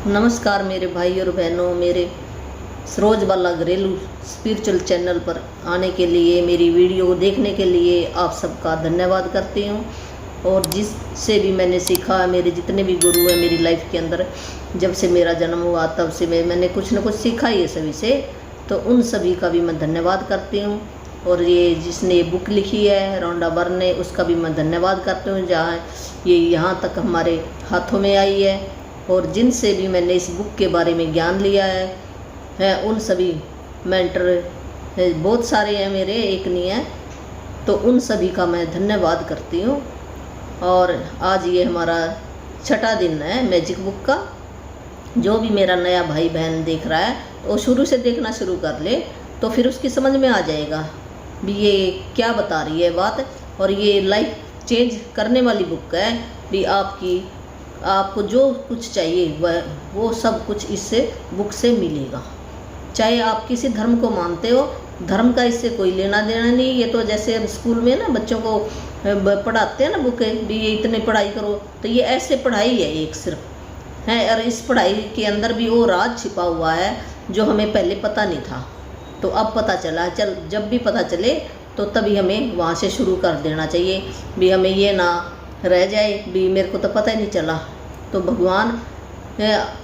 नमस्कार मेरे भाई और बहनों, मेरे सरोज बाला घरेलू स्पिरिचुअल चैनल पर आने के लिए, मेरी वीडियो को देखने के लिए आप सबका धन्यवाद करती हूँ। और जिससे भी मैंने सीखा, मेरे जितने भी गुरु हैं मेरी लाइफ के अंदर, जब से मेरा जन्म हुआ तब से मैंने कुछ ना कुछ सीखा ही है सभी से, तो उन सभी का भी मैं धन्यवाद करती हूँ। और ये जिसने ये बुक लिखी है रौंडा बर्न ने, उसका भी मैं धन्यवाद करती हूँ, जहाँ ये यहाँ तक हमारे हाथों में आई है। और जिनसे भी मैंने इस बुक के बारे में ज्ञान लिया है उन सभी मेंटर बहुत सारे हैं मेरे, एक नहीं है, तो उन सभी का मैं धन्यवाद करती हूँ। और आज ये हमारा 6ठा दिन है मैजिक बुक का। जो भी मेरा नया भाई बहन देख रहा है तो शुरू से देखना शुरू कर ले, तो फिर उसकी समझ में आ जाएगा भी ये क्या बता रही है बात। और ये लाइफ चेंज करने वाली बुक है भी। आपको जो कुछ चाहिए वो सब कुछ इससे बुक से मिलेगा। चाहे आप किसी धर्म को मानते हो, धर्म का इससे कोई लेना देना नहीं। ये तो जैसे अब स्कूल में ना बच्चों को पढ़ाते हैं ना बुक भी, ये इतने पढ़ाई करो, तो ये ऐसे पढ़ाई है एक सिर्फ है। और इस पढ़ाई के अंदर भी वो राज छिपा हुआ है जो हमें पहले पता नहीं था, तो अब पता चला। जब भी पता चले तो तभी हमें वहाँ से शुरू कर देना चाहिए भी। हमें ये ना रह जाए भी मेरे को तो पता ही नहीं चला। तो भगवान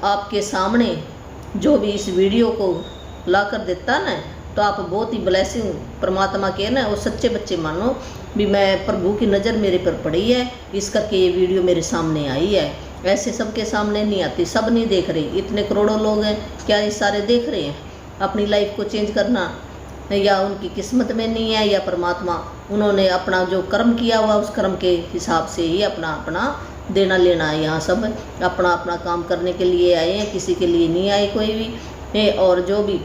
आपके सामने जो भी इस वीडियो को ला कर देता ना, तो आप बहुत ही ब्लेसिंग परमात्मा के ना वो सच्चे बच्चे मानो भी। मैं प्रभु की नज़र मेरे पर पड़ी है, इस करके ये वीडियो मेरे सामने आई है। ऐसे सबके सामने नहीं आती, सब नहीं देख रहे। इतने करोड़ों लोग हैं, क्या ये सारे देख रहे हैं अपनी लाइफ को चेंज करना? या उनकी किस्मत में नहीं है, या परमात्मा उन्होंने अपना जो कर्म किया हुआ उस कर्म के हिसाब से ही अपना अपना देना लेना है। यहाँ सब अपना अपना काम करने के लिए आए हैं, किसी के लिए नहीं आए कोई भी। और जो भी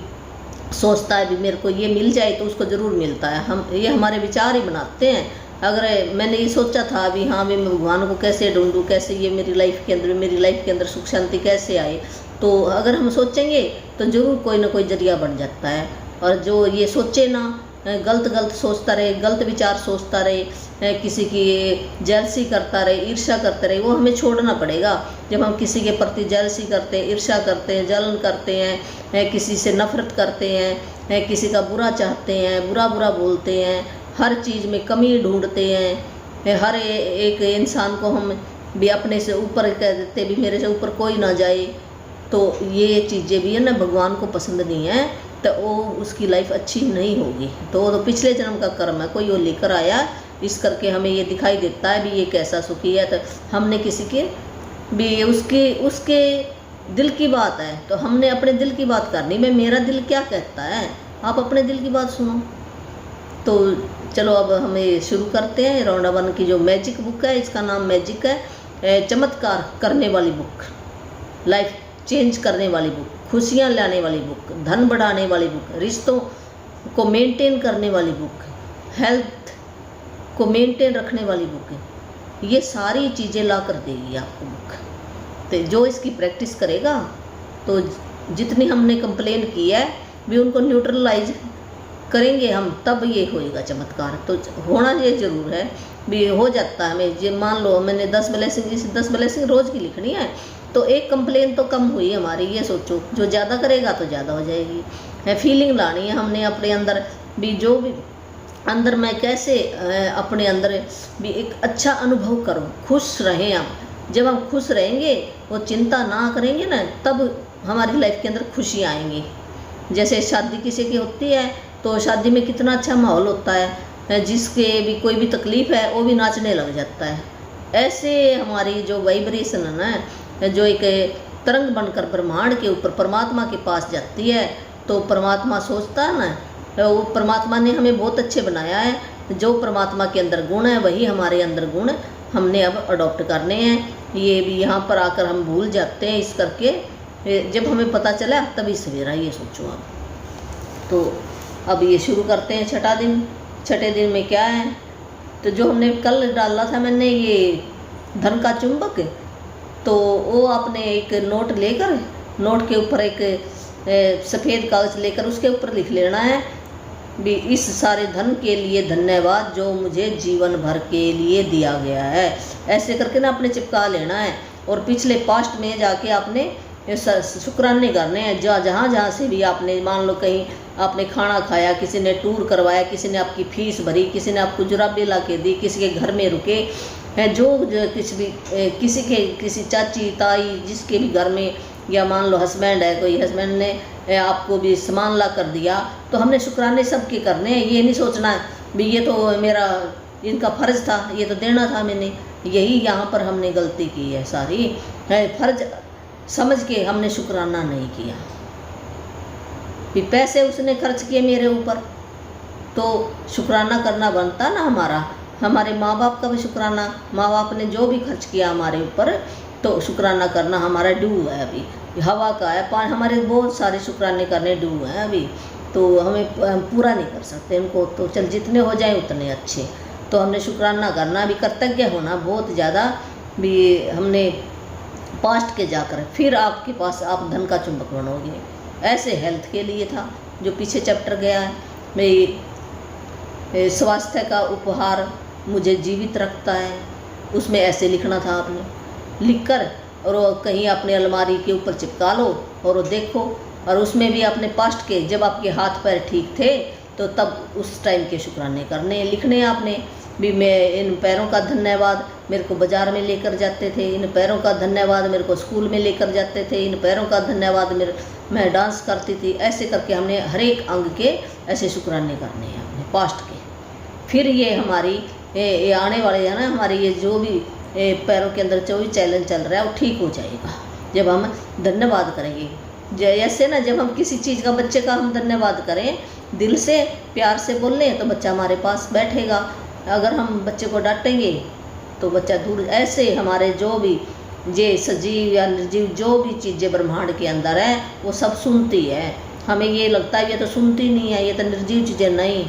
सोचता है भी मेरे को ये मिल जाए तो उसको ज़रूर मिलता है। हम ये हमारे विचार ही बनाते हैं। अगर मैंने ये सोचा था भी हाँ भी मैं भगवान को कैसे ढूंढूं, कैसे ये मेरी लाइफ के अंदर सुख शांति कैसे आए, तो अगर हम सोचेंगे तो ज़रूर कोई ना कोई जरिया बन जाता है। और जो ये सोचे ना, गलत सोचता रहे, गलत विचार सोचता रहे, किसी की जेलसी करता रहे, ईर्ष्या करता रहे, वो हमें छोड़ना पड़ेगा। जब हम किसी के प्रति जेलसी करते हैं, ईर्ष्या करते हैं, जलन करते हैं, किसी से नफरत करते हैं, किसी का बुरा चाहते हैं, बुरा बोलते हैं, हर चीज़ में कमी ढूंढते हैं, हर एक इंसान को हम भी अपने से ऊपर कह देते भी मेरे से ऊपर कोई ना जाए, तो ये चीज़ें भी है ना भगवान को पसंद नहीं है, तो वो उसकी लाइफ अच्छी नहीं होगी। तो पिछले जन्म का कर्म है, कोई वो लेकर आया, इस करके हमें ये दिखाई देता है भी ये कैसा सुखी है। तो हमने किसी के भी उसके दिल की बात है, तो हमने अपने दिल की बात करनी। मैं मेरा दिल क्या कहता है, आप अपने दिल की बात सुनो। तो चलो अब हमें शुरू करते हैं। रौंडा बर्न की जो मैजिक बुक है, इसका नाम मैजिक है, चमत्कार करने वाली बुक, लाइफ चेंज करने वाली बुक, खुशियाँ लाने वाली बुक, धन बढ़ाने वाली बुक, रिश्तों को मेंटेन करने वाली बुक, हेल्थ को मेंटेन रखने वाली बुक। ये सारी चीज़ें ला कर देगी आपको बुक। तो जो इसकी प्रैक्टिस करेगा, तो जितनी हमने कंप्लेन की है भी उनको न्यूट्रलाइज करेंगे हम, तब ये होएगा चमत्कार। तो होना ये ज़रूर है भी, हो जाता है। हमें ये मान लो मैंने 10 ब्लेसिंग रोज़ की लिखनी है, तो एक कंप्लेन तो कम हुई हमारी। ये सोचो जो ज़्यादा करेगा तो ज़्यादा हो जाएगी। फीलिंग लानी है हमने अपने अंदर भी, जो भी अंदर मैं कैसे अपने अंदर भी एक अच्छा अनुभव करूं, खुश रहें हम। जब हम खुश रहेंगे, वो चिंता ना करेंगे ना, तब हमारी लाइफ के अंदर खुशियाँ आएंगी। जैसे शादी किसी की होती है तो शादी में कितना अच्छा माहौल होता है, जिसके भी कोई भी तकलीफ़ है वो भी नाचने लग जाता है। ऐसे हमारी जो वाइब्रेशन है ना, जो एक तरंग बनकर ब्रह्मांड के ऊपर परमात्मा के पास जाती है, तो परमात्मा सोचता है ना, वो परमात्मा ने हमें बहुत अच्छे बनाया है। जो परमात्मा के अंदर गुण है वही हमारे अंदर गुण हमने अब अडॉप्ट करने हैं। ये भी यहाँ पर आकर हम भूल जाते हैं, इस करके जब हमें पता चला तभी सवेरा। ये सोचो आप। तो अब ये शुरू करते हैं 6ठा दिन। 6ठे दिन में क्या है, तो जो हमने कल डाला था मैंने ये धन का चुंबक, तो वो आपने एक नोट लेकर, नोट के ऊपर एक सफ़ेद कागज़ लेकर उसके ऊपर लिख लेना है भी इस सारे धन के लिए धन्यवाद जो मुझे जीवन भर के लिए दिया गया है। ऐसे करके ना आपने चिपका लेना है। और पिछले पास्ट में जाके आपने ये शुक्राने करने हैं। जहाँ जहाँ से भी आपने, मान लो कहीं आपने खाना खाया, किसी ने टूर करवाया, किसी ने आपकी फीस भरी, किसी ने आपको जुराबे ला के दी, किसी के घर में रुके हैं, जो किसी चाची ताई जिसके भी घर में, या मान लो हस्बैंड है, कोई हस्बैंड ने आपको भी सामान ला कर दिया, तो हमने शुक्राने सबके करने हैं। ये नहीं सोचना भी ये तो मेरा, इनका फ़र्ज़ था, ये तो देना था मैंने। यही यहाँ पर हमने गलती की है सारी, है फ़र्ज समझ के हमने शुक्राना नहीं किया। भी पैसे उसने खर्च किए मेरे ऊपर, तो शुक्राना करना बनता ना हमारा। हमारे माँ बाप का भी शुक्राना, माँ बाप ने जो भी खर्च किया हमारे ऊपर, तो शुक्राना करना हमारा ड्यू है। अभी हवा का है, हमारे बहुत सारे शुक्राने करने ड्यू हैं अभी, तो हम पूरा नहीं कर सकते इनको। तो चल जितने हो जाए उतने अच्छे। तो हमने शुक्राना करना, भी कर्तज्ञ होना बहुत ज़्यादा भी हमने पास्ट के जाकर, फिर आपके पास आप धन का चुंबक बनोगे। ऐसे हेल्थ के लिए था जो पीछे चैप्टर गया है। मैं स्वास्थ्य का उपहार मुझे जीवित रखता है, उसमें ऐसे लिखना था आपने, लिखकर और वो कहीं अपने अलमारी के ऊपर चिपका लो और वो देखो। और उसमें भी अपने पास्ट के, जब आपके हाथ पैर ठीक थे तो तब उस टाइम के शुक्राने करने, लिखने आपने भी। मैं इन पैरों का धन्यवाद, मेरे को बाज़ार में लेकर जाते थे, इन पैरों का धन्यवाद, मेरे को स्कूल में लेकर जाते थे, इन पैरों का धन्यवाद, मैं डांस करती थी। ऐसे करके हमने हर एक अंग के ऐसे शुक्राने करने हैं अपने पास्ट के। फिर ये हमारी ये आने वाले है ना, हमारी ये जो भी पैरों के अंदर जो भी चैलेंज चल रहा है वो ठीक हो जाएगा जब हम धन्यवाद करेंगे। ऐसे ना, जब हम किसी चीज़ का, बच्चे का हम धन्यवाद करें, दिल से प्यार से बोल लें, तो बच्चा हमारे पास बैठेगा। अगर हम बच्चे को डांटेंगे तो बच्चा दूर। ऐसे हमारे जो भी ये सजीव या निर्जीव जो भी चीज़ें ब्रह्मांड के अंदर है वो सब सुनती है। हमें ये लगता है ये तो सुनती नहीं है, ये तो निर्जीव चीज़ें, नहीं।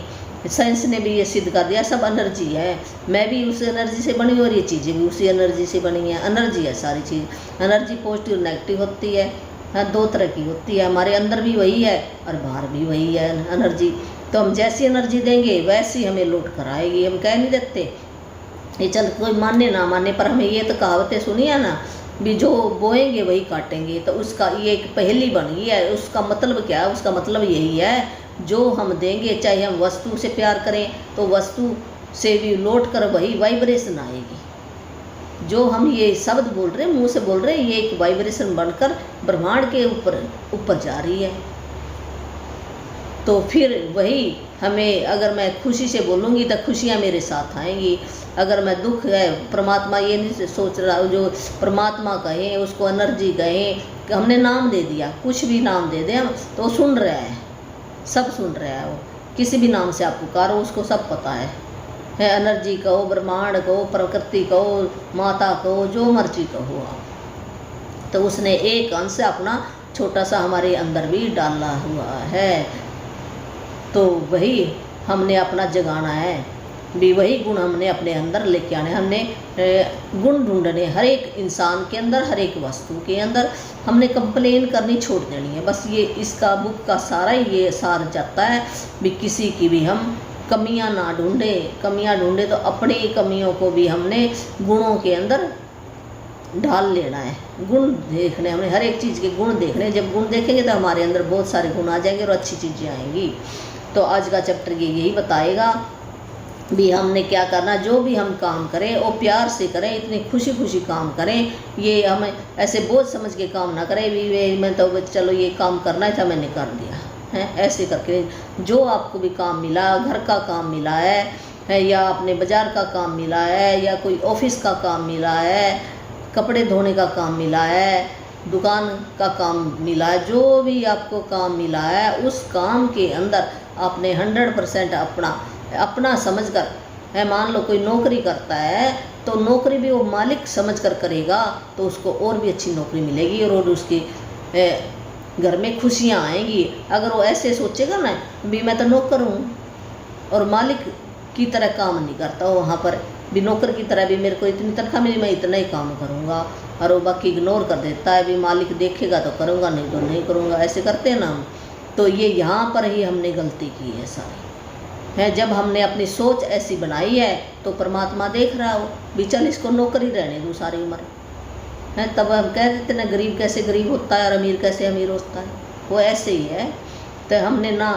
साइंस ने भी ये सिद्ध कर दिया, सब एनर्जी है। मैं भी उस एनर्जी से बनी और ये चीज़ें भी उसी एनर्जी से बनी है। एनर्जी है सारी चीज़। एनर्जी पॉजिटिव नेगेटिव होती है, हाँ, दो तरह की होती है। हमारे अंदर भी वही है और बाहर भी वही है एनर्जी। तो हम जैसी एनर्जी देंगे वैसी हमें लौट कर आएगी। हम कह नहीं देते, ये चल कोई माने ना माने, पर हमें ये तो कहावतें सुनी है ना, भी जो बोएंगे वही काटेंगे। तो उसका ये एक पहेली बन गई है। उसका मतलब क्या है? उसका मतलब यही है, जो हम देंगे, चाहे हम वस्तु से प्यार करें तो वस्तु से भी लौट कर वही वाइब्रेशन आएगी। जो हम ये शब्द बोल रहे हैं, मुंह से बोल रहे हैं, ये एक वाइब्रेशन बनकर ब्रह्मांड के ऊपर जा रही है। तो फिर वही हमें, अगर मैं खुशी से बोलूँगी तो खुशियाँ मेरे साथ आएंगी। अगर मैं दुख है, परमात्मा ये नहीं सोच रहा, जो परमात्मा कहें उसको एनर्जी कहें, हमने नाम दे दिया, कुछ भी नाम दे दें तो सुन रहा है, सब सुन रहा है। वो किसी भी नाम से आप पुकारो उसको सब पता है। एनर्जी कहो, ब्रह्मांड कहो, प्रकृति कहो, माता कहो, जो मर्जी कहो आप, तो उसने एक अंश अपना छोटा सा हमारे अंदर भी डाला हुआ है। तो वही हमने अपना जगाना है, भी वही गुण हमने अपने अंदर लेके आने। हमने गुण ढूंढने हर एक इंसान के अंदर, हर एक वस्तु के अंदर। हमने कंप्लेन करनी छोड़ देनी है बस। ये इसका बुक का सारा ये सार जाता है भी किसी की भी हम कमियां ना ढूंढें। कमियां ढूंढे तो अपनी कमियों को भी हमने गुणों के अंदर ढाल लेना है। गुण देखने, हमने हर एक चीज़ के गुण देखने। जब गुण देखेंगे तो हमारे अंदर बहुत सारे गुण आ जाएंगे और अच्छी चीज़ें आएंगी। तो आज का चैप्टर ये यही बताएगा भी हमने क्या करना। जो भी हम काम करें वो प्यार से करें, इतनी खुशी खुशी काम करें। ये हमें ऐसे बोझ समझ के काम ना करें भी मैं तो चलो ये काम करना था मैंने कर दिया है। ऐसे करके जो आपको भी काम मिला, घर का काम मिला है या अपने बाज़ार का काम मिला है या कोई ऑफिस का काम मिला है, कपड़े धोने का काम मिला है, दुकान का काम मिला है, जो भी आपको काम मिला है उस काम के अंदर आपने 100% अपना समझकर है। मान लो कोई नौकरी करता है तो नौकरी भी वो मालिक समझकर करेगा तो उसको और भी अच्छी नौकरी मिलेगी और उसके घर में खुशियाँ आएंगी। अगर वो ऐसे सोचेगा ना भी मैं तो नौकर हूँ और मालिक की तरह काम नहीं करता, वहाँ पर भी नौकर की तरह भी मेरे को इतनी तनख्वाह मिली मैं इतना ही काम करूँगा, और वो बाकी इग्नोर कर देता है भी मालिक देखेगा तो करूँगा नहीं तो नहीं करूँगा, ऐसे करते हैं ना हम। तो ये यहाँ पर ही हमने गलती की है सारी है। जब हमने अपनी सोच ऐसी बनाई है तो परमात्मा देख रहा हो भी चल इसको नौकरी रहने दूँ सारी उम्र, हैं। तब हम कह देते ना गरीब कैसे गरीब होता है और अमीर कैसे अमीर होता है, वो ऐसे ही है। तो हमने ना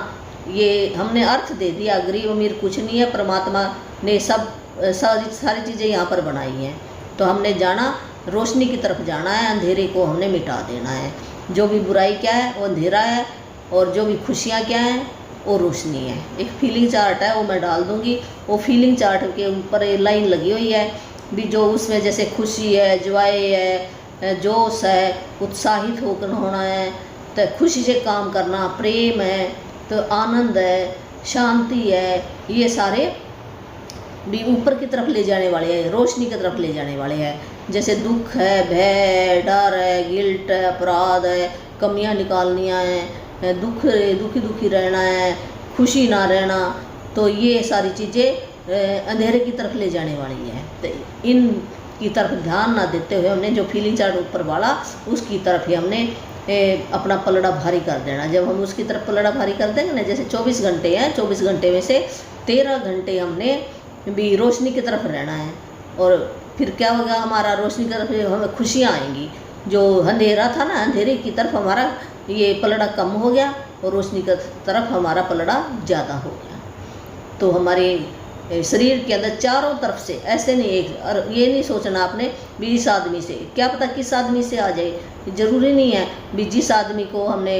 ये हमने अर्थ दे दिया, गरीब अमीर कुछ नहीं है, परमात्मा ने सब सारी चीज़ें यहाँ पर बनाई हैं। तो हमने जाना रोशनी की तरफ जाना है, अंधेरे को हमने मिटा देना है। जो भी बुराई क्या है वो अंधेरा है, और जो भी खुशियाँ क्या हैं वो रोशनी है। एक फीलिंग चार्ट है वो मैं डाल दूँगी, वो फीलिंग चार्ट के ऊपर ये लाइन लगी हुई है भी, जो उसमें जैसे खुशी है, जॉय है, जोश है, उत्साहित होकर होना है, तो खुशी से काम करना, प्रेम है, तो आनंद है, शांति है, ये सारे भी ऊपर की तरफ ले जाने वाले हैं, रोशनी की तरफ ले जाने वाले हैं। जैसे दुख है, भय है, डर है, गिल्ट है, अपराध है, कमियां निकालनियाँ हैं, दुखी रहना है, खुशी ना रहना, तो ये सारी चीज़ें अंधेरे की तरफ ले जाने वाली है। तो इन की तरफ ध्यान ना देते हुए हमने जो फीलिंग चार्ट ऊपर वाला उसकी तरफ ही हमने अपना पलड़ा भारी कर देना। जब हम उसकी तरफ पलड़ा भारी कर देंगे ना, जैसे 24 घंटे हैं, 24 घंटे में से 13 घंटे हमने भी रोशनी की तरफ रहना है, और फिर क्या होगा, हमारा रोशनी की तरफ हमें खुशियाँ आएंगी। जो अंधेरा था ना, अंधेरे की तरफ हमारा ये पलड़ा कम हो गया और रोशनी की तरफ हमारा पलड़ा ज़्यादा हो गया। तो हमारे शरीर के अंदर चारों तरफ से ऐसे नहीं, एक और ये नहीं सोचना आपने भी इस आदमी से, क्या पता किस आदमी से आ जाए, ज़रूरी नहीं है भी जिस आदमी को हमने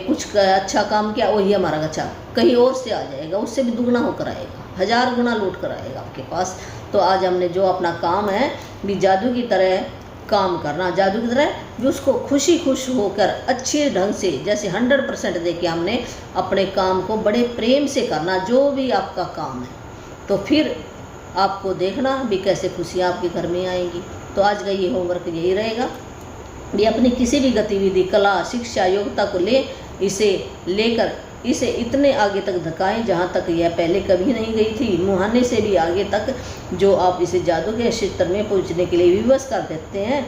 कुछ अच्छा काम किया वही हमारा अच्छा कहीं और से आ जाएगा, उससे भी दुगना होकर आएगा, 1000 गुना लौट कर आएगा आपके पास। तो आज हमने जो अपना काम है भी जादू की तरह काम करना, जादू की तरह भी उसको खुश होकर अच्छे ढंग से, जैसे 100% दे के हमने अपने काम को बड़े प्रेम से करना, जो भी आपका काम है। तो फिर आपको देखना भी कैसे खुशियाँ आपके घर में आएंगी। तो आज का ये होमवर्क यही रहेगा भी अपनी किसी भी गतिविधि, कला, शिक्षा, योग्यता को लेकर इसे इतने आगे तक धकाएं जहाँ तक यह पहले कभी नहीं गई थी, मुहाने से भी आगे तक जो आप इसे जादू के क्षेत्र में पहुँचने के लिए विवश कर देते हैं।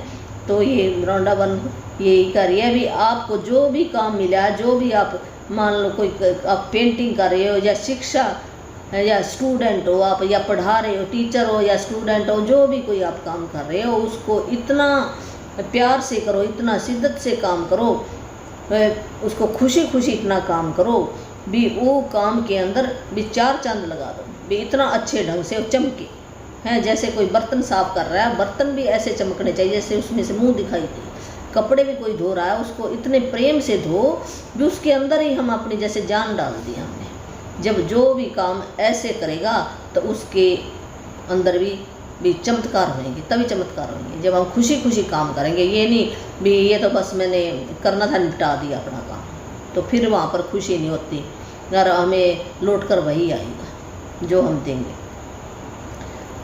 तो ये राउंडावन यही करिए भी, आपको जो भी काम मिला, जो भी आप मान लो कोई आप पेंटिंग कर रहे हो या शिक्षा या स्टूडेंट हो आप, या पढ़ा रहे हो, टीचर हो या स्टूडेंट हो, जो भी कोई आप काम कर रहे हो उसको इतना प्यार से करो, इतना शिद्दत से काम करो, उसको खुशी इतना काम करो भी वो काम के अंदर भी 4 चांद लगा दो भी, इतना अच्छे ढंग से चमके हैं। जैसे कोई बर्तन साफ कर रहा है, बर्तन भी ऐसे चमकने चाहिए जैसे उसमें से मुंह दिखाई दे। कपड़े भी कोई धो रहा है, उसको इतने प्रेम से धो भी उसके अंदर ही हम अपनी जैसे जान डाल दी हमने। जब जो भी काम ऐसे करेगा तो उसके अंदर भी चमत्कार होंगे, तभी चमत्कार होंगे जब हम खुशी काम करेंगे। ये नहीं भी ये तो बस मैंने करना था, निपटा दिया अपना काम, तो फिर वहाँ पर खुशी नहीं होती, अगर हमें लौट कर वही आएगा जो हम देंगे।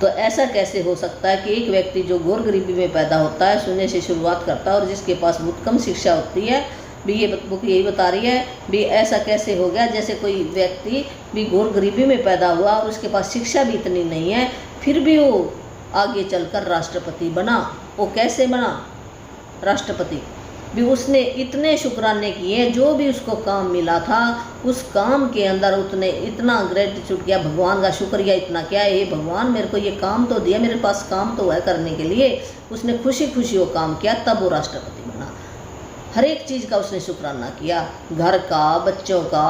तो ऐसा कैसे हो सकता है कि एक व्यक्ति जो घोर गरीबी में पैदा होता है, शून्य से शुरुआत करता है और जिसके पास बहुत कम शिक्षा होती है, भी ये बुक यही बता रही है भी ऐसा कैसे हो गया जैसे कोई व्यक्ति भी घोर गरीबी में पैदा हुआ और उसके पास शिक्षा भी इतनी नहीं है, फिर भी वो आगे चलकर राष्ट्रपति बना। वो कैसे बना राष्ट्रपति भी, उसने इतने शुक्राने किए, जो भी उसको काम मिला था उस काम के अंदर उसने इतना ग्रेटिट्यूड किया, भगवान का शुक्रिया इतना किया, हे भगवान मेरे को ये काम तो दिया, मेरे पास काम तो है करने के लिए। उसने खुशी वो काम किया, तब वो राष्ट्रपति बना। हर एक चीज़ का उसने शुक्राना किया, घर का, बच्चों का,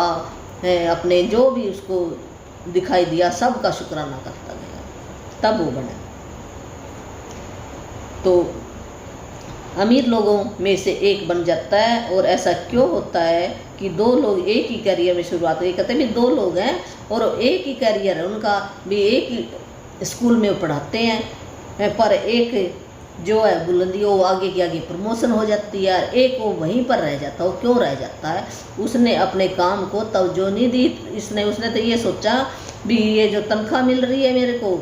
अपने जो भी उसको दिखाई दिया सब का शुक्राना करता गया, तब वो बना। तो अमीर लोगों में से एक बन जाता है। और ऐसा क्यों होता है कि 2 लोग एक ही कैरियर में शुरुआत हुई, कहते हैं भी 2 लोग हैं और एक ही कैरियर है उनका, भी एक ही स्कूल में पढ़ाते हैं, पर एक जो है बुलंदी वो आगे की आगे प्रमोशन हो जाती है, एक वो वहीं पर रह जाता है। वो क्यों रह जाता है? उसने अपने काम को तवज्जो नहीं दी। उसने तो ये सोचा भी ये जो तनख्वाह मिल रही है मेरे को,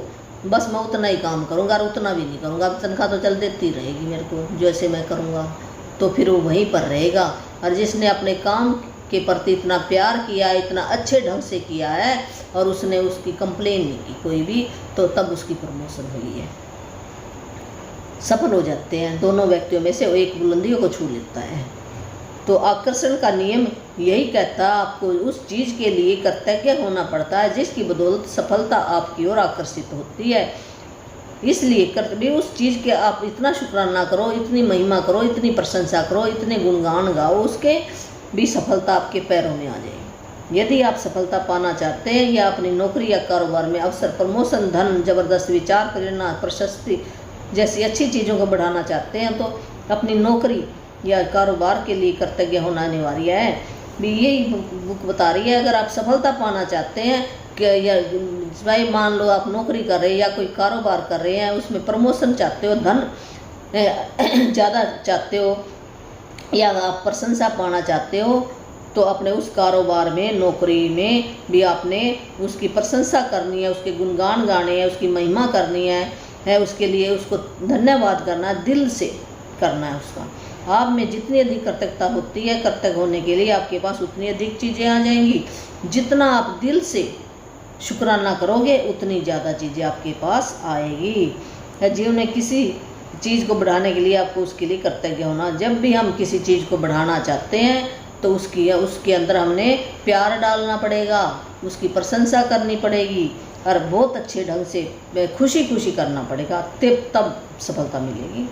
बस मैं उतना ही काम करूँगा और उतना भी नहीं करूँगा, अब तनख्वाह तो चल देती रहेगी मेरे को जैसे मैं करूँगा, तो फिर वो वहीं पर रहेगा। और जिसने अपने काम के प्रति इतना प्यार किया, इतना अच्छे ढंग से किया है और उसने उसकी कंप्लेन नहीं की कोई भी, तो तब उसकी प्रमोशन हुई है। सफल हो जाते हैं दोनों व्यक्तियों में से एक बुलंदियों को छू लेता है। तो आकर्षण का नियम यही कहता है आपको उस चीज़ के लिए कृतज्ञ होना पड़ता है जिसकी बदौलत सफलता आपकी ओर आकर्षित होती है। इसलिए कर भी उस चीज़ के आप इतना शुक्राना करो, इतनी महिमा करो, इतनी प्रशंसा करो, इतने गुणगान गाओ, उसके भी सफलता आपके पैरों में आ जाएगी। यदि आप सफलता पाना चाहते हैं या अपनी नौकरी या कारोबार में अवसर, प्रमोशन, धन, जबरदस्त विचार, प्रेरणा, प्रशस्ति जैसी अच्छी चीज़ों को बढ़ाना चाहते हैं तो अपनी नौकरी या कारोबार के लिए कर्तव्य होना अनिवार्य है। भी यही बुक बता रही है, अगर आप सफलता पाना चाहते हैं कि या भाई मान लो आप नौकरी कर रहे हैं या कोई कारोबार कर रहे हैं, उसमें प्रमोशन चाहते हो, धन ज़्यादा चाहते हो या आप प्रशंसा पाना चाहते हो, तो अपने उस कारोबार में, नौकरी में भी आपने उसकी प्रशंसा करनी है, उसके गुणगान गाने हैं, उसकी महिमा करनी है, उसके लिए उसको धन्यवाद करना है, दिल से करना है उसका। आप में जितनी अधिक कृतज्ञता होती है, कृतज्ञ होने के लिए आपके पास उतनी अधिक चीज़ें आ जाएंगी। जितना आप दिल से शुक्राना करोगे उतनी ज़्यादा चीज़ें आपके पास आएगी। जीवन में किसी चीज़ को बढ़ाने के लिए आपको उसके लिए कृतज्ञ होना। जब भी हम किसी चीज़ को बढ़ाना चाहते हैं तो उसके अंदर हमने प्यार डालना पड़ेगा, उसकी प्रशंसा करनी पड़ेगी और बहुत अच्छे ढंग से खुशी खुशी करना पड़ेगा, तब सफलता मिलेगी।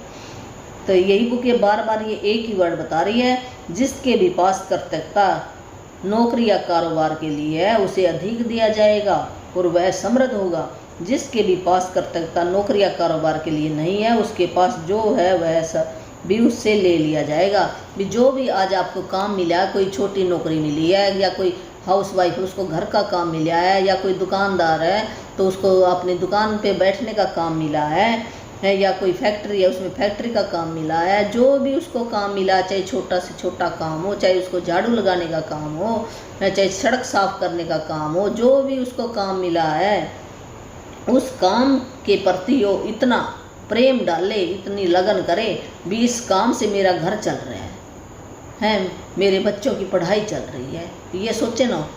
तो यही बुक ये बार बार ये एक ही वर्ड बता रही है, जिसके भी पास कृतज्ञता नौकरी या कारोबार के लिए है उसे अधिक दिया जाएगा और वह समृद्ध होगा। जिसके भी पास कृतज्ञता नौकरी या कारोबार के लिए नहीं है, उसके पास जो है वह सब भी उससे ले लिया जाएगा। भी जो भी आज आपको काम मिला, कोई छोटी नौकरी मिली है या कोई हाउसवाइफ उसको घर का काम मिला है या कोई दुकानदार है तो उसको अपनी दुकान पे बैठने का काम मिला है या कोई फैक्ट्री है उसमें फैक्ट्री का काम मिला है, जो भी उसको काम मिला, चाहे छोटा से छोटा काम हो, चाहे उसको झाड़ू लगाने का काम हो, चाहे सड़क साफ करने का काम हो, जो भी उसको काम मिला है उस काम के प्रति वो इतना प्रेम डाले, इतनी लगन करे भी इस काम से मेरा घर चल रहा है, मेरे बच्चों की पढ़ाई चल रही है, ये सोचे ना,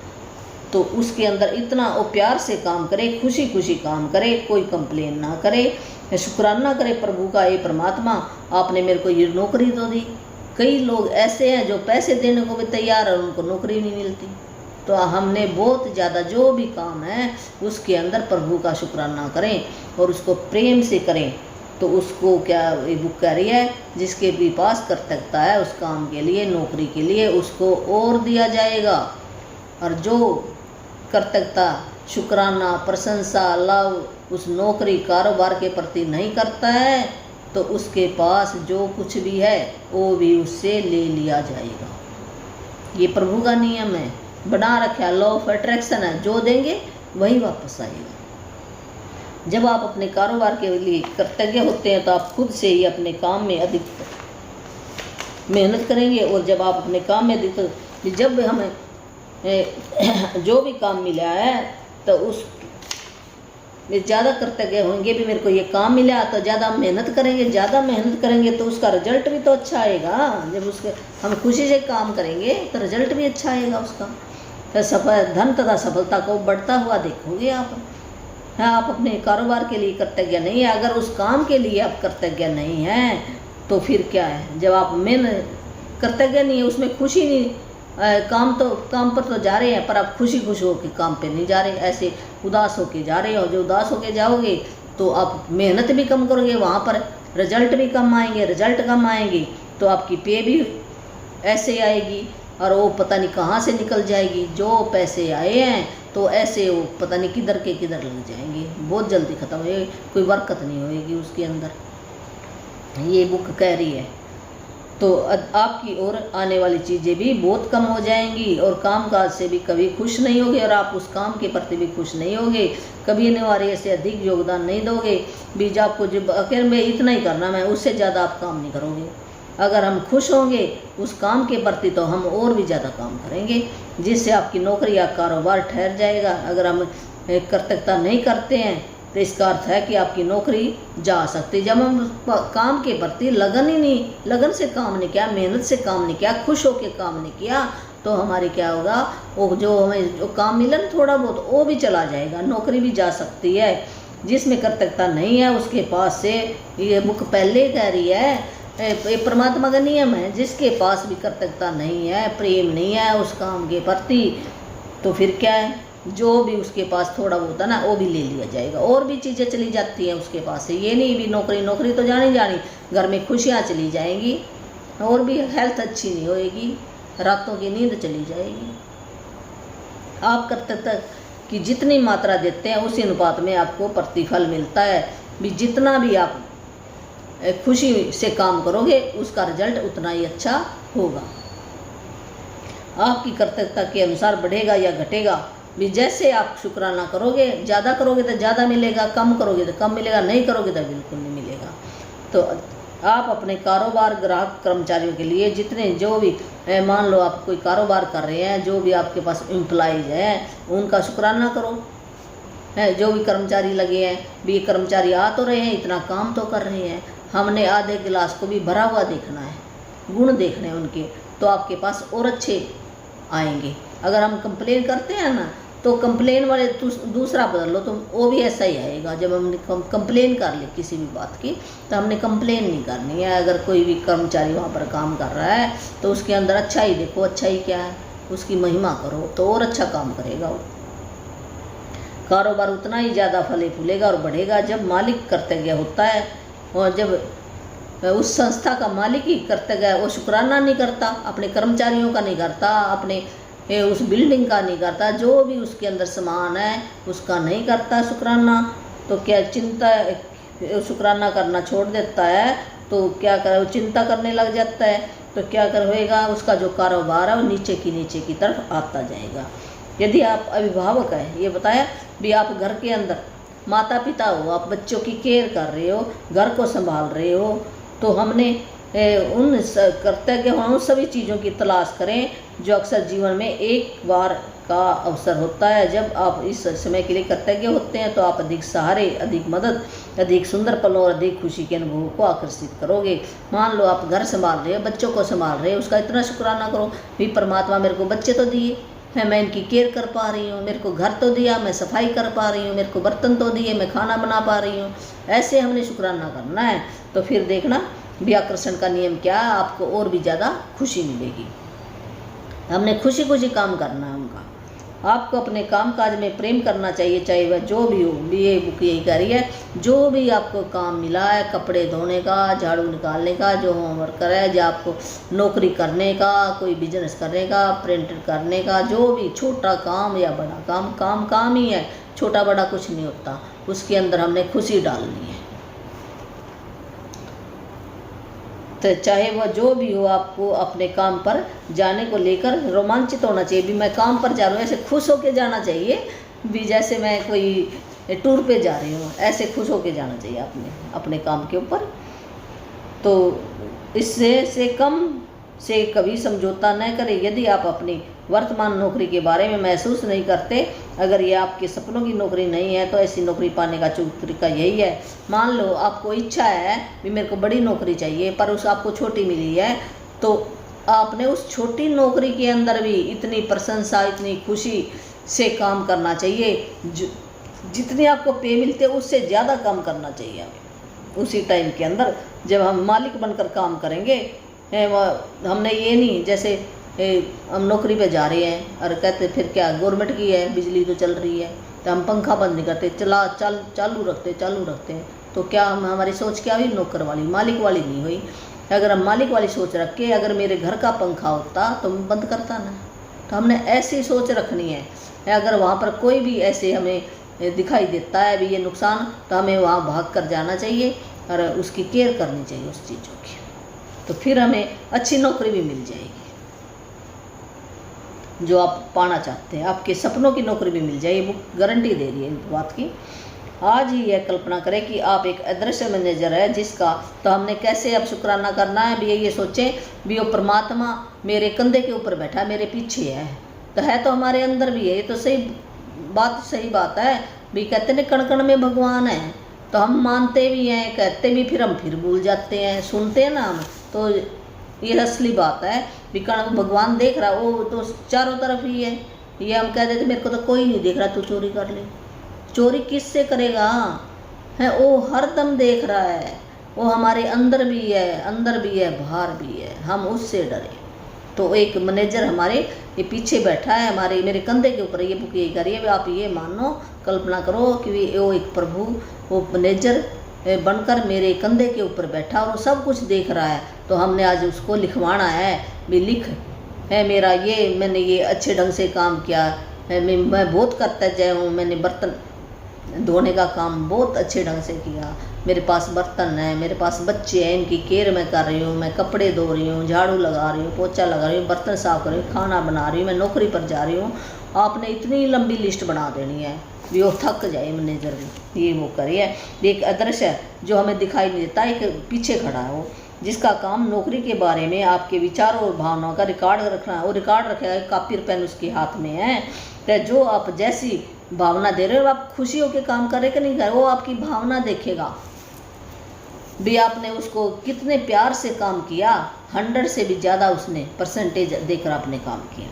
तो उसके अंदर इतना वो प्यार से काम करे, खुशी खुशी काम करे, कोई कंप्लेन ना करे, शुक्राना करे प्रभु का, ये परमात्मा आपने मेरे को ये नौकरी तो दी। कई लोग ऐसे हैं जो पैसे देने को भी तैयार और उनको नौकरी नहीं मिलती। तो हमने बहुत ज़्यादा जो भी काम है उसके अंदर प्रभु का शुक्राना करें और उसको प्रेम से करें। तो उसको क्या ये बुक कह रही है, जिसके भी पास कृतज्ञता है उस काम के लिए, नौकरी के लिए, उसको और दिया जाएगा। और जो कृतज्ञता, शुक्राना, प्रशंसा, लव उस नौकरी कारोबार के प्रति नहीं करता है तो उसके पास जो कुछ भी है वो भी उससे ले लिया जाएगा। ये प्रभु का नियम है, बना रखा, लॉ ऑफ अट्रैक्शन है, जो देंगे वही वापस आएगा। जब आप अपने कारोबार के लिए कृतज्ञ होते हैं तो आप खुद से ही अपने काम में अधिक मेहनत करेंगे। और जब आप अपने काम में अधिक, जब हमें जो भी काम मिला है तो उस ज़्यादा कृतज्ञ होंगे भी, मेरे को ये काम मिला तो ज़्यादा मेहनत करेंगे, ज़्यादा मेहनत करेंगे तो उसका रिजल्ट भी तो अच्छा आएगा। जब उसके हम खुशी से काम करेंगे तो रिजल्ट भी अच्छा आएगा उसका। तो सफल धन तथा सफलता को बढ़ता हुआ देखोगे आप। हाँ, आप अपने कारोबार के लिए कृतज्ञ नहीं है, अगर उस काम के लिए आप कृतज्ञ नहीं हैं तो फिर क्या है, जब आप कृतज्ञ नहीं है, उसमें खुशी नहीं, काम पर तो जा रहे हैं पर आप खुशी खुश होकर काम पे नहीं जा रहे, ऐसे उदास होके जा रहे हो। जो उदास होके जाओगे तो आप मेहनत भी कम करोगे, वहाँ पर रिजल्ट भी कम आएंगे, रिजल्ट कम आएंगे तो आपकी पे भी ऐसे आएगी और वो पता नहीं कहाँ से निकल जाएगी। जो पैसे आए हैं तो ऐसे वो पता नहीं किधर के किधर लग जाएंगे, बहुत जल्दी ख़त्म हो, कोई बरकत नहीं होएगी उसके अंदर, ये बुक कह रही है। तो आपकी ओर आने वाली चीज़ें भी बहुत कम हो जाएंगी और कामकाज से भी कभी खुश नहीं होगे और आप उस काम के प्रति भी खुश नहीं होगे, कभी अनिवार्य से अधिक योगदान नहीं दोगे। बीज आपको जब आखिर में इतना ही करना है, उससे ज़्यादा आप काम नहीं करोगे। अगर हम खुश होंगे उस काम के प्रति तो हम और भी ज़्यादा काम करेंगे, जिससे आपकी नौकरी या कारोबार ठहर जाएगा। अगर हम कृतज्ञता नहीं करते हैं तो इसका अर्थ है कि आपकी नौकरी जा सकती। जब हम काम के प्रति लगन से काम नहीं किया, मेहनत से काम नहीं किया, खुश होकर काम नहीं किया तो हमारी क्या होगा, वो जो हमें जो काम मिला ना थोड़ा बहुत वो भी चला जाएगा, नौकरी भी जा सकती है। जिसमें कृतज्ञता नहीं है उसके पास से, ये बुक पहले कह रही है, ये परमात्मा का नियम है, जिसके पास भी कृतज्ञता नहीं है, प्रेम नहीं है उस काम के प्रति, तो फिर क्या है, जो भी उसके पास थोड़ा बहुत है ना वो भी ले लिया जाएगा, और भी चीज़ें चली जाती हैं उसके पास से। ये नहीं भी नौकरी नौकरी तो जानी जानी, घर में खुशियाँ चली जाएंगी, और भी हेल्थ अच्छी नहीं होएगी, रातों की नींद चली जाएगी। आप करते तक कि जितनी मात्रा देते हैं उसी अनुपात में आपको प्रतिफल मिलता है। भी जितना भी आप खुशी से काम करोगे उसका रिजल्ट उतना ही अच्छा होगा। आपकी कर्तव्यता के अनुसार बढ़ेगा या घटेगा, भी जैसे आप शुक्राना करोगे, ज़्यादा करोगे तो ज़्यादा मिलेगा, कम करोगे तो कम मिलेगा, नहीं करोगे तो बिल्कुल नहीं मिलेगा। तो आप अपने कारोबार, ग्राहक, कर्मचारियों के लिए जितने जो भी मान लो आप कोई कारोबार कर रहे हैं, जो भी आपके पास एम्प्लॉइज हैं उनका शुक्राना करो। है जो भी कर्मचारी लगे हैं, भी कर्मचारी आ तो रहे हैं, इतना काम तो कर रहे हैं, हमने आधे गिलास को भी भरा हुआ देखना है, गुण देखने हैं उनके, तो आपके पास और अच्छे आएंगे। अगर हम कंप्लेन करते हैं ना तो कंप्लेन वाले दूसरा बदल लो तो वो भी ऐसा ही आएगा। जब हमने कंप्लेन कर ली किसी भी बात की तो हमने कंप्लेन नहीं करनी है। अगर कोई भी कर्मचारी वहाँ पर काम कर रहा है तो उसके अंदर अच्छा ही देखो, अच्छा ही क्या है, उसकी महिमा करो तो और अच्छा काम करेगा वो। कारोबार उतना ही ज़्यादा फले फूलेगा और बढ़ेगा जब मालिक कर्तव्य होता है, और जब उस संस्था का मालिक ही कर्तव्य है, वो शुक्राना नहीं करता, अपने कर्मचारियों का नहीं करता, अपने उस बिल्डिंग का नहीं करता, जो भी उसके अंदर सामान है उसका नहीं करता शुक्राना, तो क्या चिंता, शुक्राना करना छोड़ देता है तो क्या करे, वो चिंता करने लग जाता है, तो क्या कर होएगा, उसका जो कारोबार है वो नीचे की तरफ आता जाएगा। यदि आप अभिभावक हैं, ये बताया भी आप घर के अंदर माता पिता हो, आप बच्चों की केयर कर रहे हो, घर को संभाल रहे हो, तो हमने उन कर्तव्य उन सभी चीज़ों की तलाश करें जो अक्सर जीवन में एक बार का अवसर होता है। जब आप इस समय के लिए कर्तव्य होते हैं तो आप अधिक सहारे, अधिक मदद, अधिक सुंदर पलों और अधिक खुशी के अनुभवों को आकर्षित करोगे। मान लो आप घर संभाल रहे हो, बच्चों को संभाल रहे हो, उसका इतना शुक्राना करो भी परमात्मा मेरे को बच्चे तो दिए है, मैं इनकी केयर कर पा रही हूँ, मेरे को घर तो दिया, मैं सफाई कर पा रही हूँ, मेरे को बर्तन तो दिए, मैं खाना बना पा रही हूँ। ऐसे हमने शुक्राना करना है। तो फिर देखना भी आकर्षण का नियम क्या है, आपको और भी ज़्यादा खुशी मिलेगी। हमने खुशी खुशी काम करना है उनका। आपको अपने काम काज में प्रेम करना चाहिए, चाहे वह जो भी हो। BA बुक यही कह रही है, जो भी आपको काम मिला है, कपड़े धोने का, झाड़ू निकालने का, जो होमवर्क है, जो आपको नौकरी करने का, कोई बिजनेस करने का, प्रिंट करने का, जो भी छोटा काम या बड़ा काम, काम काम ही है, छोटा बड़ा कुछ नहीं होता, उसके अंदर हमने खुशी डालनी है। तो चाहे वह जो भी हो, आपको अपने काम पर जाने को लेकर रोमांचित होना चाहिए। भी मैं काम पर जा रहा हूँ ऐसे खुश होके जाना चाहिए, भी जैसे मैं कोई टूर पे जा रही हूँ, ऐसे खुश होके जाना चाहिए अपने काम के ऊपर। तो इससे कम से कभी समझौता न करें। यदि आप अपनी वर्तमान नौकरी के बारे में महसूस नहीं करते, अगर ये आपके सपनों की नौकरी नहीं है, तो ऐसी नौकरी पाने का तरीका यही है। मान लो आपको इच्छा है कि मेरे को बड़ी नौकरी चाहिए, पर उस आपको छोटी मिली है, तो आपने उस छोटी नौकरी के अंदर भी इतनी प्रशंसा, इतनी खुशी से काम करना चाहिए। जितनी आपको पे मिलते उससे ज़्यादा काम करना चाहिए हमें उसी टाइम के अंदर। जब हम मालिक बनकर काम करेंगे, हमने ये नहीं जैसे हम नौकरी पे जा रहे हैं और कहते फिर क्या गवर्नमेंट की है, बिजली तो चल रही है, तो हम पंखा बंद नहीं करते, चालू रखते हैं, तो क्या हमारी सोच क्या हुई, नौकर वाली, मालिक वाली नहीं हुई। अगर हम मालिक वाली सोच रख के अगर मेरे घर का पंखा होता तो मैं बंद करता ना। तो हमने ऐसी सोच रखनी है। अगर वहाँ पर कोई भी ऐसे हमें दिखाई देता है भी ये नुकसान, तो हमें वहाँ भाग कर जाना चाहिए और उसकी केयर करनी चाहिए उस चीज़ों की, तो फिर हमें अच्छी नौकरी भी मिल जाएगी जो आप पाना चाहते हैं। आपके सपनों की नौकरी भी मिल जाएगी, बुक गारंटी दे रही है इस बात की। आज ही यह कल्पना करें कि आप एक अदृश्य मैनेजर है जिसका, तो हमने कैसे अब शुक्राना करना है भी ये सोचें भी वो परमात्मा मेरे कंधे के ऊपर बैठा है, मेरे पीछे है तो हमारे अंदर भी है। ये तो सही बात है भी कहते हैं कण कण में भगवान है, तो हम मानते भी हैं, कहते भी, फिर हम फिर भूल जाते हैं, सुनते हैं ना हम, तो ये असली बात है भी कण भगवान देख रहा, वो तो चारों तरफ ही है। ये हम कह देते मेरे को तो कोई नहीं देख रहा, तू चोरी कर ले, चोरी किससे करेगा है, वो हर दम देख रहा है, वो हमारे अंदर भी है, बाहर भी है, हम उससे डरे। तो एक मैनेजर हमारे ये पीछे बैठा है, हमारे मेरे कंधे के ऊपर ये बुक यही करिए। आप ये मानो, कल्पना करो कि वो एक प्रभु, वो मैनेजर बनकर मेरे कंधे के ऊपर बैठा और वो सब कुछ देख रहा है। तो हमने आज उसको लिखवाना है भी लिख है मेरा ये, मैंने ये अच्छे ढंग से काम किया है, मैं बहुत करता जय हूँ, मैंने बर्तन धोने का काम बहुत अच्छे ढंग से किया, मेरे पास बर्तन है, मेरे पास बच्चे हैं, इनकी केयर मैं कर रही हूँ, मैं कपड़े धो रही हूँ, झाड़ू लगा रही हूँ, पोछा लगा रही हूँ, बर्तन साफ कर रही हूँ, खाना बना रही हूँ, मैं नौकरी पर जा रही हूँ। आपने इतनी लंबी लिस्ट बना देनी है भी वो थक जाए मैनेजर भी। ये वो करिए। एक अदृश्य है जो हमें दिखाई नहीं देता, एक पीछे खड़ा है वो, जिसका काम नौकरी के बारे में आपके विचारों और भावनाओं का रिकॉर्ड रखना है। वो रिकॉर्ड रखेगा, कॉपी और पेन उसके हाथ में है। तो जो आप जैसी भावना दे रहे हो, आप खुशी होकर काम करे कि नहीं करे, वो आपकी भावना देखेगा भी आपने उसको कितने प्यार से काम किया। 100 से भी ज़्यादा उसने परसेंटेज देकर आपने काम किया,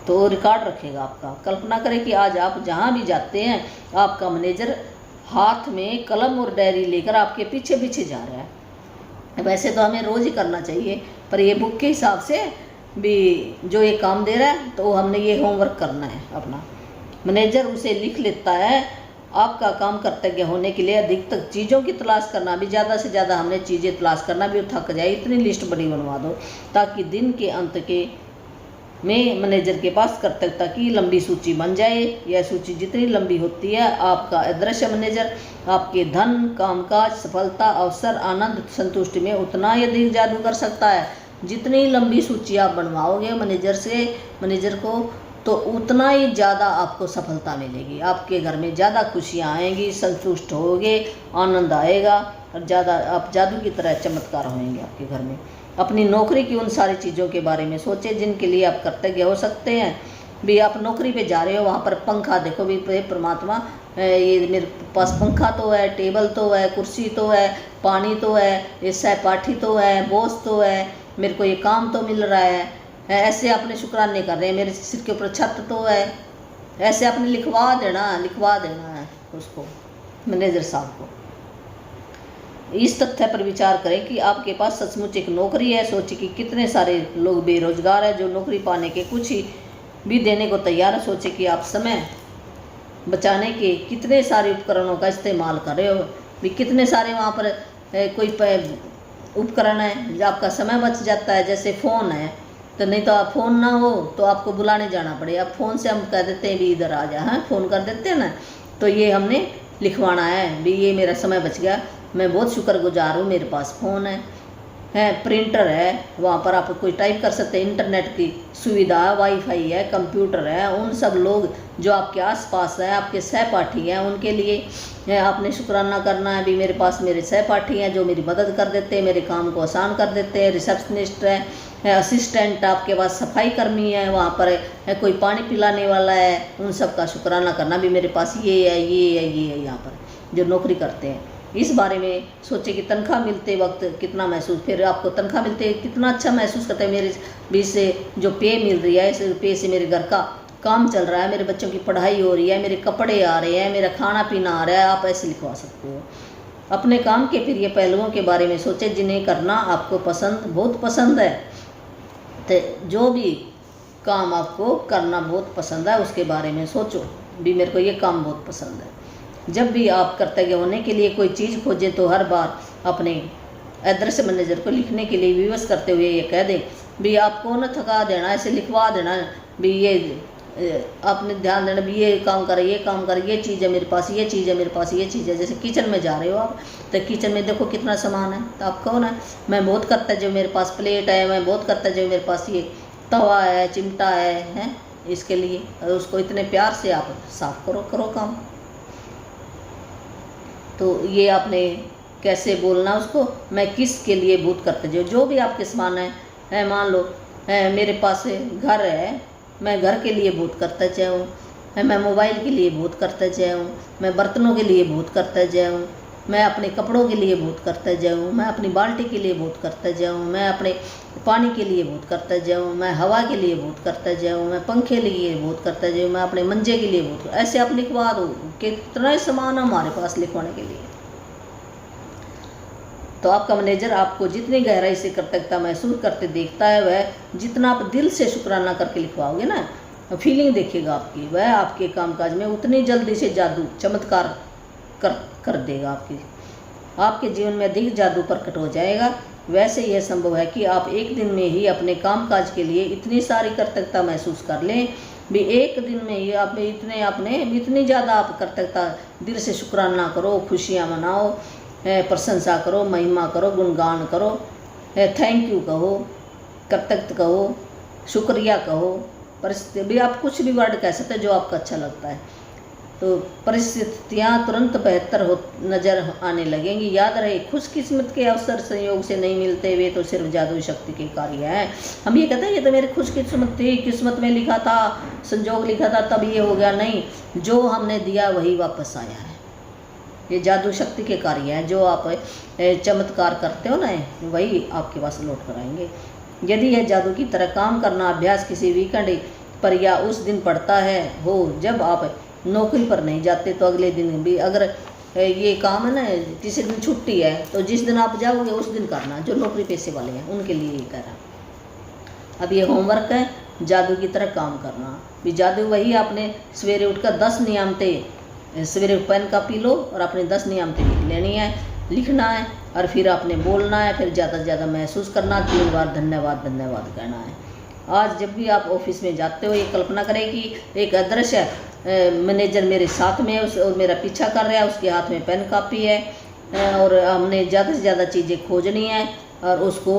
तो रिकॉर्ड रखेगा आपका। कल्पना करें कि आज आप जहाँ भी जाते हैं, आपका मैनेजर हाथ में कलम और डायरी लेकर आपके पीछे पीछे जा रहा है। वैसे तो हमें रोज़ ही करना चाहिए, पर ये बुक के हिसाब से भी जो ये काम दे रहा है, तो हमने ये होमवर्क करना है अपना। मैनेजर उसे लिख लेता है। आपका काम कर्तव्य होने के लिए अधिकतर चीज़ों की तलाश करना भी, ज़्यादा से ज़्यादा हमने चीज़ें तलाश करना भी, थक जाए इतनी लिस्ट बड़ी बनवा दो, ताकि दिन के अंत के में मैनेजर के पास कर्तव्यता की लंबी सूची बन जाए। यह सूची जितनी लंबी होती है, आपका अदृश्य मैनेजर आपके धन, कामकाज, सफलता, अवसर, आनंद, संतुष्टि में उतना ही अधिक जादू कर सकता है। जितनी लंबी सूची आप बनवाओगे मैनेजर को, तो उतना ही ज़्यादा आपको सफलता मिलेगी, आपके घर में ज़्यादा खुशियाँ आएंगी, संतुष्ट होगे, आनंद आएगा और ज़्यादा आप जादू की तरह चमत्कार होंगे आपके घर में। अपनी नौकरी की उन सारी चीज़ों के बारे में सोचें जिनके लिए आप कर्तव्य हो सकते हैं। भी आप नौकरी पे जा रहे हो, वहाँ पर पंखा देखो भी, परमात्मा ये मेरे पास पंखा तो है, टेबल तो है, कुर्सी तो है, पानी तो है, ये सहपाठी तो है, बॉस तो है, मेरे को ये काम तो मिल रहा है। ऐसे आपने शुक्राने कर रहे हैं, मेरे सिर के ऊपर छत तो है। ऐसे आपने लिखवा देना है उसको, मैनेजर साहब को। इस तथ्य पर विचार करें कि आपके पास सचमुच एक नौकरी है। सोचिए कि कितने सारे लोग बेरोजगार हैं जो नौकरी पाने के कुछ ही भी देने को तैयार है। सोचिए कि आप समय बचाने के कितने सारे उपकरणों का इस्तेमाल कर रहे हो भी, कितने सारे वहाँ पर कोई उपकरण है जो आपका समय बच जाता है। जैसे फ़ोन है, तो नहीं तो आप फ़ोन ना हो तो आपको बुलाने जाना पड़े, अब फ़ोन से हम कह देते हैं भी इधर आ जा, हाँ फ़ोन कर देते हैं ना। तो ये हमने लिखवाना है भी, ये मेरा समय बच गया, मैं बहुत शुक्रगुजार हूँ, मेरे पास फ़ोन है, प्रिंटर है, वहाँ पर आप कोई टाइप कर सकते हैं, इंटरनेट की सुविधा है, वाईफाई है, कंप्यूटर है। उन सब लोग जो आपके आसपास है, आपके सहपाठी हैं, उनके लिए आपने शुक्राना करना है भी, मेरे पास मेरे सहपाठी हैं जो मेरी मदद कर देते हैं, मेरे काम को आसान कर देते हैं। रिसेप्शनिस्ट है, असिस्टेंट, आपके पास सफाई कर्मी है, वहाँ पर है कोई पानी पिलाने वाला है, उन सब का शुक्राना करना भी, मेरे पास ये है, ये है, ये है, यहाँ पर जो नौकरी करते हैं। इस बारे में सोचे कि तनख्वाह मिलते वक्त कितना महसूस, फिर आपको तनख्वाह मिलते कितना अच्छा महसूस करते हैं, मेरे बीच से जो पे मिल रही है, इस पे से मेरे घर का काम चल रहा है, मेरे बच्चों की पढ़ाई हो रही है, मेरे कपड़े आ रहे हैं, मेरा खाना पीना आ रहा है। आप ऐसे लिखवा सकते हो। अपने काम के फिर ये पहलुओं के बारे में सोचें जिन्हें करना आपको बहुत पसंद है। तो जो भी काम आपको करना बहुत पसंद है, उसके बारे में सोचो भी, मेरे को ये काम बहुत पसंद है। जब भी आप कर्तव्य होने के लिए कोई चीज़ खोजें, तो हर बार अपने अदृश्य मैनेजर को लिखने के लिए विवश करते हुए ये कह दें भी, आपको न थका देना, ऐसे लिखवा देना भी, ये आपने ध्यान देना भी, ये काम करे, ये काम करे, ये चीज़ है मेरे पास, ये चीज़ है मेरे पास, ये चीज़ है। जैसे किचन में जा रहे हो आप, तो किचन में देखो कितना सामान है, तो आप कहो ना, मैं बहुत कर्तव्य, मेरे पास प्लेट है, मैं बहुत कर्तव्य, मेरे पास ये तवा है, चिमटा है इसके लिए, और उसको इतने प्यार से आप साफ करो काम। तो ये आपने कैसे बोलना उसको, मैं किसके लिए बहुत कर्तव्य, जो भी आपके सामान है, मान लो मेरे पास घर है, मैं घर के लिए बहुत कर्तव्य हूँ, मैं मोबाइल के लिए बहुत कर्तव्य हूँ, मैं बर्तनों के लिए बहुत कर्तव्य हूँ, मैं अपने कपड़ों के लिए बहुत कर्तव्य हूँ, मैं अपनी बाल्टी के लिए बहुत कर्तव्य हूँ, मैं अपने पानी के लिए बहुत कर्तव्य हूँ, मैं हवा के लिए बहुत कर्तव्य हूँ, मैं पंखे के लिए बहुत कर्तव्य हूँ, मैं अपने मंजे के लिए बहुत। ऐसे आप लिखवा दो, कितना ही सामान हमारे पास लिखवाने के लिए। तो आपका मैनेजर आपको जितनी गहराई से कृतज्ञता महसूस करते देखता है, वह जितना आप दिल से शुक्राना करके लिखवाओगे ना, फीलिंग देखिएगा आपकी, वह आपके कामकाज में उतनी जल्दी से जादू चमत्कार कर देगा। आपके जीवन में अधिक जादू प्रकट हो जाएगा। वैसे यह संभव है कि आप एक दिन में ही अपने कामकाज के लिए इतनी सारी कृतज्ञता महसूस कर लें भी। एक दिन में ही आप इतनी ज़्यादा आप कृतज्ञता दिल से शुक्राना करो, खुशियाँ मनाओ, प्रशंसा करो, महिमा करो, गुणगान करो, थैंक यू कहो, कृतज्ञ कहो, शुक्रिया कहो, परिस्थिति भी आप कुछ भी वर्ड कह सकते हैं जो आपको अच्छा लगता है। तो परिस्थितियाँ तुरंत बेहतर नज़र आने लगेंगी। याद रहे, खुशकिस्मत के अवसर संयोग से नहीं मिलते, वे तो सिर्फ जादुई शक्ति के कार्य हैं। हम ये कहते हैं ये तो मेरी खुशकिस्मत थी, किस्मत में लिखा था, संजोग लिखा था तब ये हो गया, नहीं, जो हमने दिया वही वापस आया है। ये जादू शक्ति के कार्य हैं। जो आप चमत्कार करते हो ना, वही आपके पास लौट कर आएंगे। यदि यह जादू की तरह काम करना अभ्यास किसी वीकेंड पर या उस दिन पड़ता है हो जब आप नौकरी पर नहीं जाते, तो अगले दिन भी अगर ये काम है ना, किसी दिन छुट्टी है तो जिस दिन आप जाओगे उस दिन करना। जो नौकरी पेशे वाले हैं उनके लिए ये कह रहा। अब ये होमवर्क है, जादू की तरह काम करना भी। जादू वही, आपने सवेरे उठकर 10 नियामतें, सवेरे पेन कापी लो और अपने 10 नियामतें लिख लेनी है, लिखना है, और फिर आपने बोलना है, फिर ज़्यादा से ज़्यादा महसूस करना, 3 बार धन्यवाद धन्यवाद कहना है। आज जब भी आप ऑफिस में जाते हो, ये कल्पना करें कि एक अदृश्य मैनेजर मेरे साथ में और मेरा पीछा कर रहा है, उसके हाथ में पेन कापी है, और हमने ज़्यादा से ज़्यादा चीज़ें खोजनी है, और उसको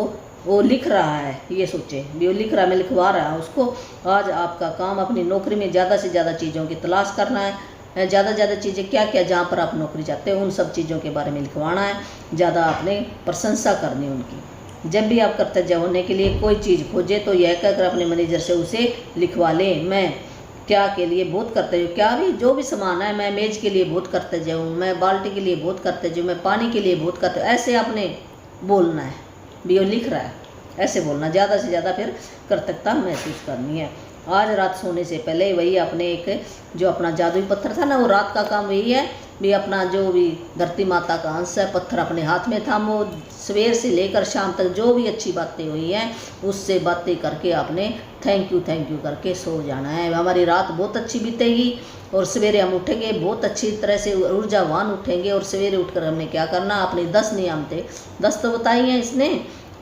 वो लिख रहा है। ये सोचे भी वो लिख रहा है, मैं लिखवा रहा हूँ उसको। आज आपका काम अपनी नौकरी में ज़्यादा से ज़्यादा चीज़ों की तलाश करना है। ज़्यादा से ज़्यादा चीज़ें क्या क्या जहाँ पर आप नौकरी चाहते हो उन सब चीज़ों के बारे में लिखवाना है। ज़्यादा आपने प्रशंसा करनी उनकी। जब भी आप कर्तव्य होने के लिए कोई चीज़ खोजे तो यह कहकर अपने मैनेजर से उसे लिखवा लें, मैं क्या के लिए बहुत कर्तव्य हूँ, क्या भी जो भी सामान है, मैं मेज़ के लिए बहुत कर्तव्य हूँ, मैं बाल्टी के लिए बहुत कर्तव्य हूँ, मैं पानी के लिए बहुत कर्तव्य। ऐसे आपने बोलना है भी वो लिख रहा है, ऐसे बोलना। ज़्यादा से ज़्यादा फिर कृतज्ञता महसूस करनी है। आज रात सोने से पहले वही अपने एक जो अपना जादुई पत्थर था ना, वो रात का काम वही है भी। अपना जो भी धरती माता का अंश है, पत्थर अपने हाथ में था, वो सवेर से लेकर शाम तक जो भी अच्छी बातें हुई हैं उससे बातें करके आपने थैंक यू करके सो जाना है। हमारी रात बहुत अच्छी बीतेगी और सवेरे हम उठेंगे बहुत अच्छी तरह से, ऊर्जावान उठेंगे। और सवेरे उठकर हमने क्या करना, अपनी 10 नियामतें, 10 तो बताई हैं इसने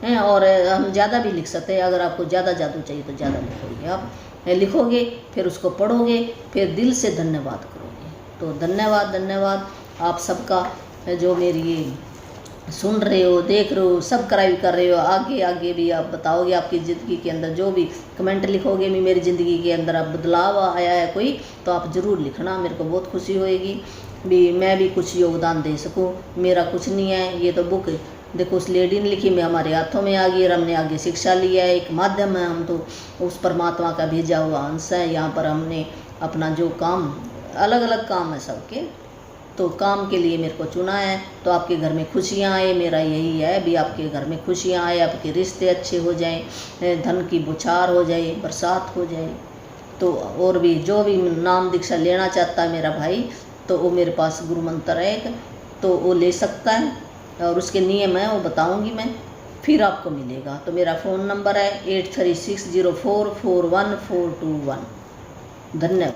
हैं, और हम ज़्यादा भी लिख सकते हैं। अगर आपको ज़्यादा जादू चाहिए तो ज़्यादा लिखोगे, आप लिखोगे, फिर उसको पढ़ोगे, फिर दिल से धन्यवाद करोगे। तो धन्यवाद आप सबका, जो मेरी ये सुन रहे हो, देख रहे हो, सब्सक्राइब कर रहे हो। आगे भी आप बताओगे आपकी ज़िंदगी के अंदर जो भी कमेंट लिखोगे, मेरी ज़िंदगी के अंदर आप बदलाव आया है कोई, तो आप ज़रूर लिखना, मेरे को बहुत खुशी होएगी भी। मैं भी कुछ योगदान दे सकूं। मेरा कुछ नहीं है, ये तो बुक देखो उस लेडी ने लिखी, मैं हमारे हाथों में आ गई और हमने आगे शिक्षा लिया है। एक माध्यम है, हम तो उस परमात्मा का भेजा हुआ अंश है। यहाँ पर हमने अपना जो काम, अलग अलग काम है सबके, तो काम के लिए मेरे को चुना है। तो आपके घर में खुशियाँ आए, मेरा यही है भी। आपके घर में खुशियाँ आए, आपके रिश्ते अच्छे हो जाएं, धन की बौछार हो जाए, बरसात हो जाए। तो और भी जो भी नाम दीक्षा लेना चाहता है मेरा भाई, तो वो मेरे पास गुरु मंत्र है एक, तो वो ले सकता है, और उसके नियम है वो बताऊंगी मैं, फिर आपको मिलेगा। तो मेरा फ़ोन नंबर है 8360441421। धन्यवाद।